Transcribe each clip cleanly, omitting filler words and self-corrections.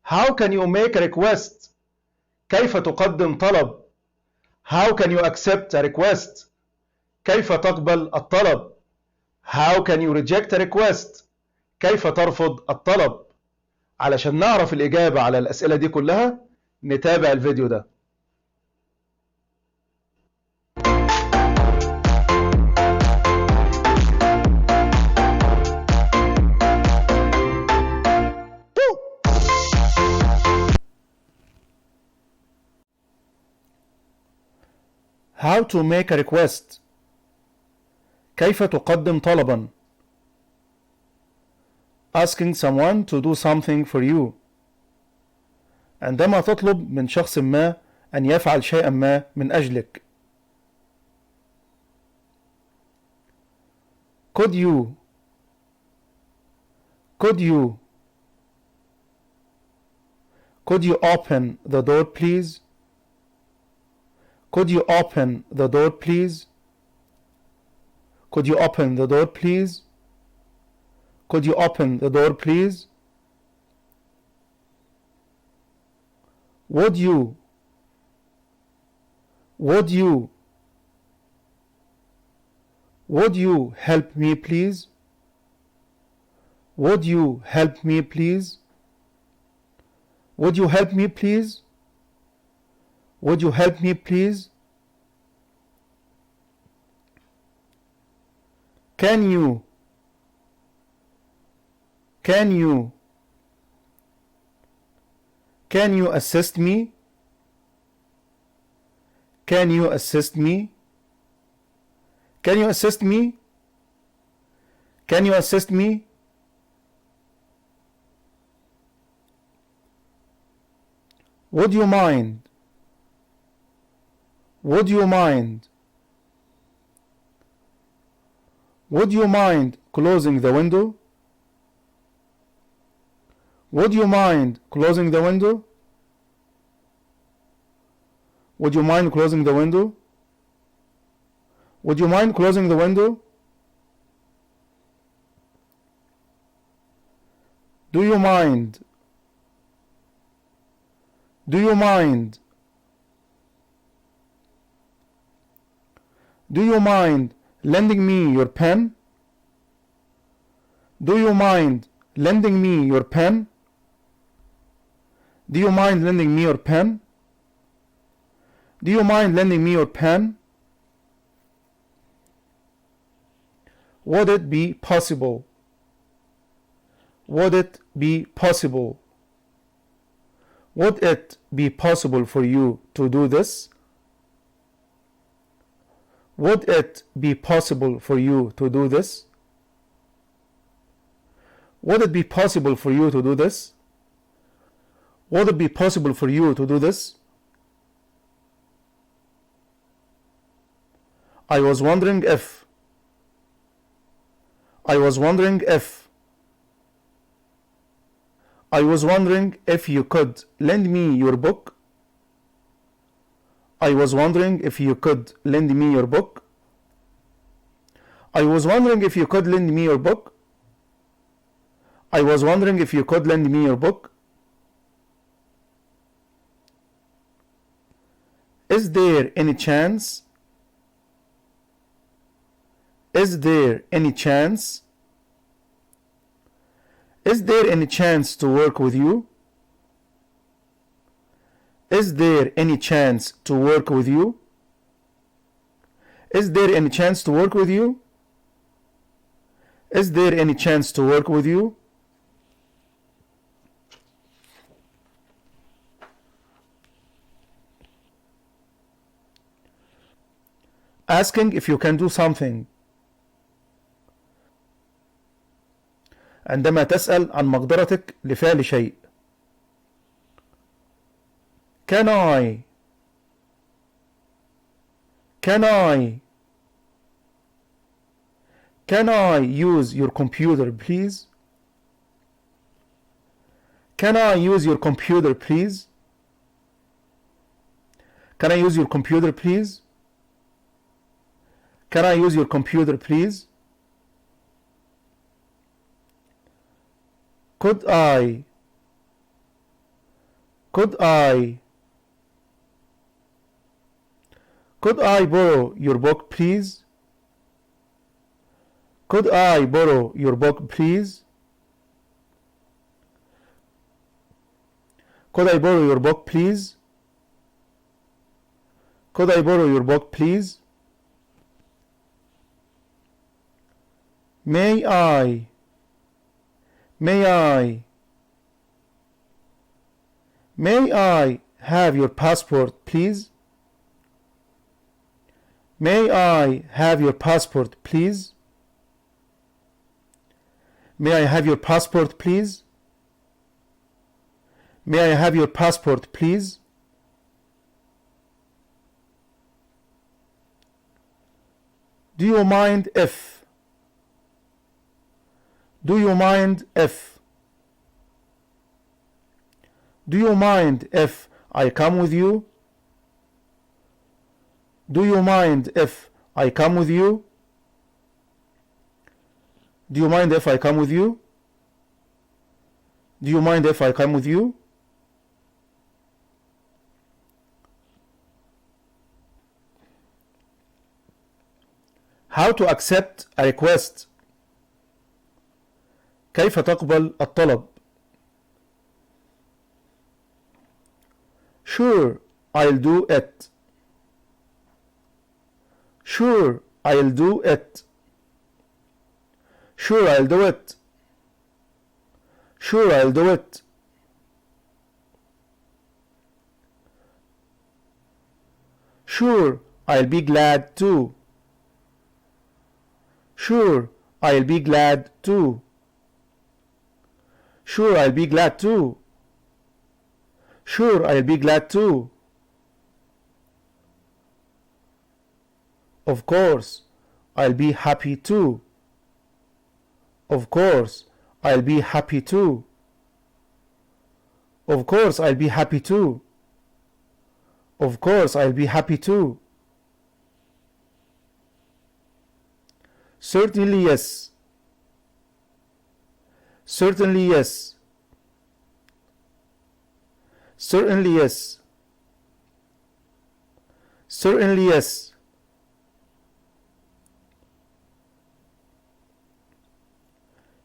How can you make a request? كيف تقدم طلب؟ How can you accept a request? كيف تقبل الطلب؟ How can you reject a request? كيف ترفض الطلب؟ علشان نعرف الإجابة على الأسئلة دي كلها نتابع الفيديو ده. How to make a request. كيف تقدم طلبا. Asking someone to do something for you. عندما تطلب من شخص ما أن يفعل شيئا ما من أجلك. Could you open the door please? Could you open the door please? Could you open the door please? Could you open the door please? Would you help me please? Would you help me please? Would you help me please? Would you help me please? Can you assist me? Can you assist me? Can you assist me? Can you assist me? Would you mind? Would you mind? Would you mind closing the window? Would you mind closing the window? Would you mind closing the window? Would you mind closing the window? Do you mind? Do you mind? Do you mind lending me your pen? Do you mind lending me your pen? Do you mind lending me your pen? Do you mind lending me your pen? Would it be possible? Would it be possible? Would it be possible for you to do this? Would it be possible for you to do this? Would it be possible for you to do this? Would it be possible for you to do this? I was wondering if. I was wondering if. I was wondering if you could lend me your book. I was wondering if you could lend me your book. I was wondering if you could lend me your book. I was wondering if you could lend me your book. Is there any chance? Is there any chance? Is there any chance to work with you? Is there any chance to work with you? Is there any chance to work with you? Is there any chance to work with you? Asking if you can do something. عندما تسأل عن مقدرتك لفعل شيء. Can I? Can I? Can I use your computer, please? Can I use your computer, please? Can I use your computer, please? Can I use your computer, please? Could I Could I borrow your book, please? Could I borrow your book, please? Could I borrow your book, please? Could I borrow your book, please? May I have your passport, please? May I have your passport, please? May I have your passport, please? May I have your passport, please? Do you mind if? Do you mind if? Do you mind if I come with you? Do you mind if I come with you? Do you mind if I come with you? Do you mind if I come with you? How to accept a request. كيف تقبل الطلب. Sure, I'll do it. Sure, I'll do it. Sure, I'll do it. Sure, I'll do it. Sure, I'll be glad to. Sure, I'll be glad to. Sure, I'll be glad to. Sure, I'll be glad to. Of course, I'll be happy too. Of course, I'll be happy too. Of course, I'll be happy too. Of course, I'll be happy too. Certainly yes. Certainly yes. Certainly yes. Certainly yes.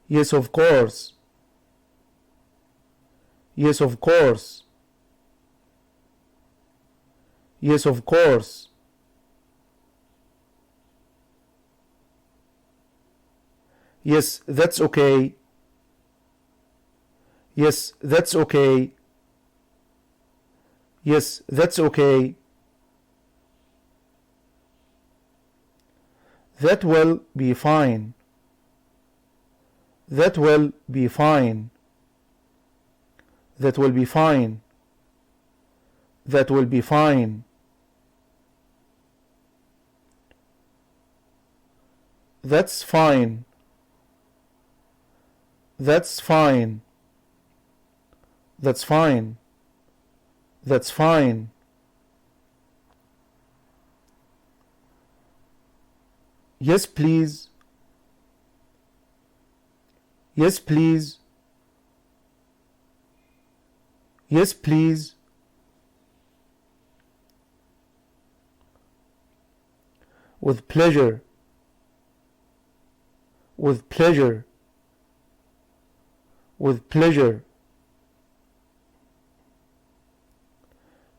Yes, of course. Yes, of course. Yes, of course. Yes, that's okay. Yes, that's okay. Yes, that's okay. That will be fine. That will be fine. That will be fine. That will be fine. That's fine. That's fine. That's fine. That's fine. Yes, please. Yes, please. Yes, please. With pleasure. With pleasure. With pleasure.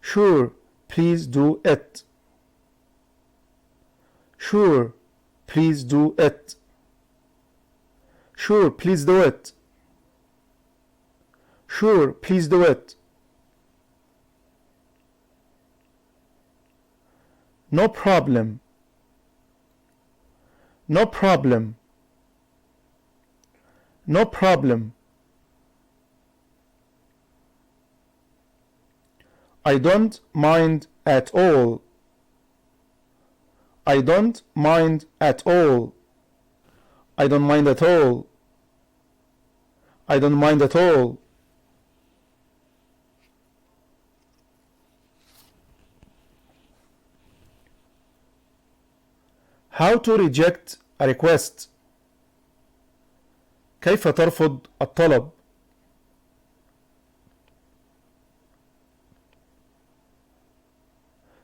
Sure, please do it. Sure, please do it. Sure, please do it. Sure, please do it. No problem. No problem. No problem. I don't mind at all. I don't mind at all. I don't mind at all. I don't mind at all. How to reject a request. كيف ترفض الطلب.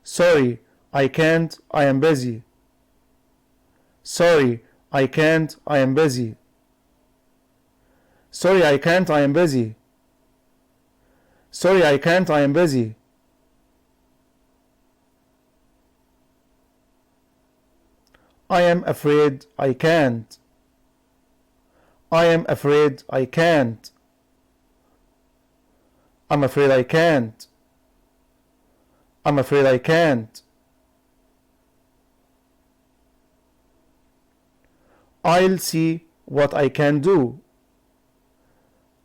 Sorry, I can't, I am busy. Sorry, I can't, I am busy. Sorry, I can't, I am busy. Sorry, I can't, I am busy. I am afraid I can't. I am afraid I can't. I'm afraid I can't. I'm afraid I can't. I'll see what I can do.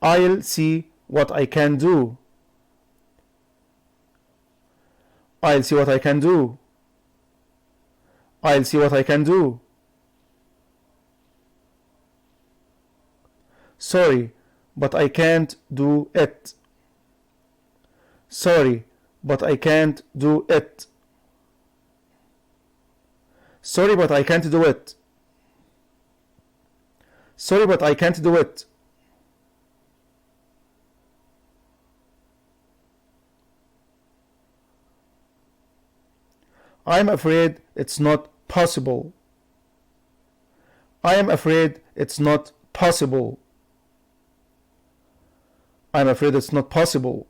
I'll see what I can do. I'll see what I can do. I'll see what I can do. Sorry, but I can't do it. Sorry, but I can't do it. Sorry, but I can't do it. Sorry, but I can't do it. I'm afraid it's not possible. I am afraid it's not possible. I'm afraid it's not possible.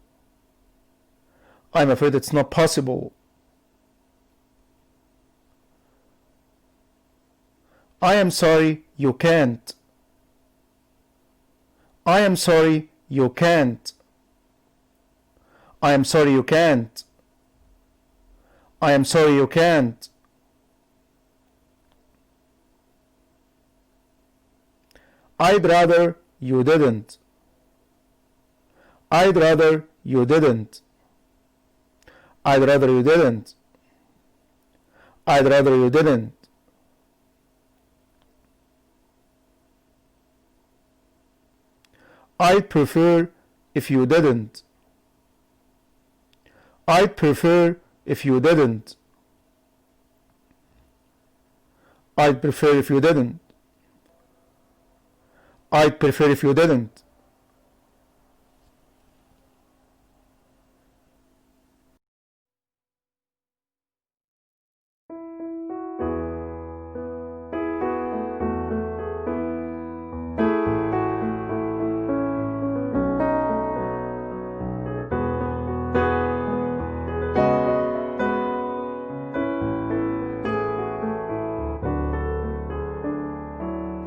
I'm afraid it's not possible. I am sorry you can't. I am sorry you can't. I am sorry you can't. I am sorry you can't. I'd rather you didn't. I'd rather you didn't. I'd rather you didn't. I'd rather you didn't. I'd prefer if you didn't. I'd prefer if you didn't. I'd prefer if you didn't. I'd prefer if you didn't.